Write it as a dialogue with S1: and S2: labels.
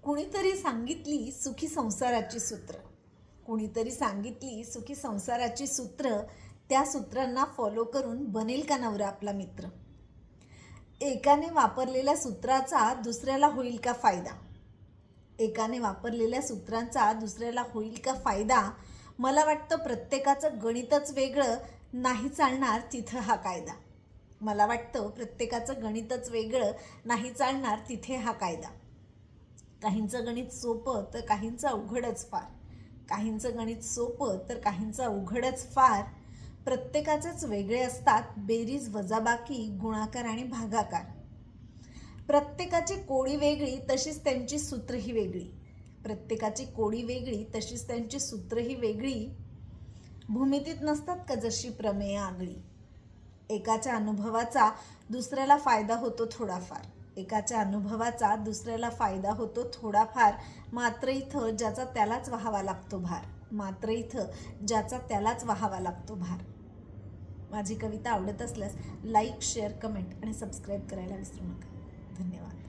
S1: कुणीतरी सांगितली सुखी संसाराची सूत्र. कुणीतरी सांगितली सुखी संसाराची सूत्र. त्या सूत्रांना फॉलो करून बनेल का नवरा आपला मित्र? एकाने वापरलेल्या सूत्राचा दुसऱ्याला होईल का फायदा? एकाने वापरलेल्या सूत्रांचा दुसऱ्याला होईल का फायदा? मला वाटतं प्रत्येकाचं गणितच वेगळं, नाही चालणार तिथं हा कायदा. मला वाटतं प्रत्येकाचं गणितच वेगळं, नाही चालणार तिथे हा कायदा. काहींचं गणित सोपं तर काहींचं अवघडच फार. काहींचं गणित सोपं तर काहींचं अवघडच फार. प्रत्येकाचेच वेगळे असतात बेरीज वजाबाकी, गुणाकार आणि भागाकार. प्रत्येकाची कोडी वेगळी तशीच त्यांची सूत्रही वेगळी. प्रत्येकाची कोडी वेगळी तशीच त्यांची सूत्रही वेगळी. भूमितीत नसतात का जशी प्रमेय आगळी. एकाच्या अनुभवाचा दुसऱ्याला फायदा होतो थोडाफार. एकाच्या अनुभवाचा दुसऱ्याला फायदा होतो थोडाफार. मात्र इथं ज्याचा त्यालाच वाहावा लागतो भार. मात्र इथं ज्याचा त्यालाच वाहावा लागतो भार. माझी कविता आवडत असल्यास लाईक, शेअर, कमेंट आणि सबस्क्राईब करायला विसरू नका. धन्यवाद.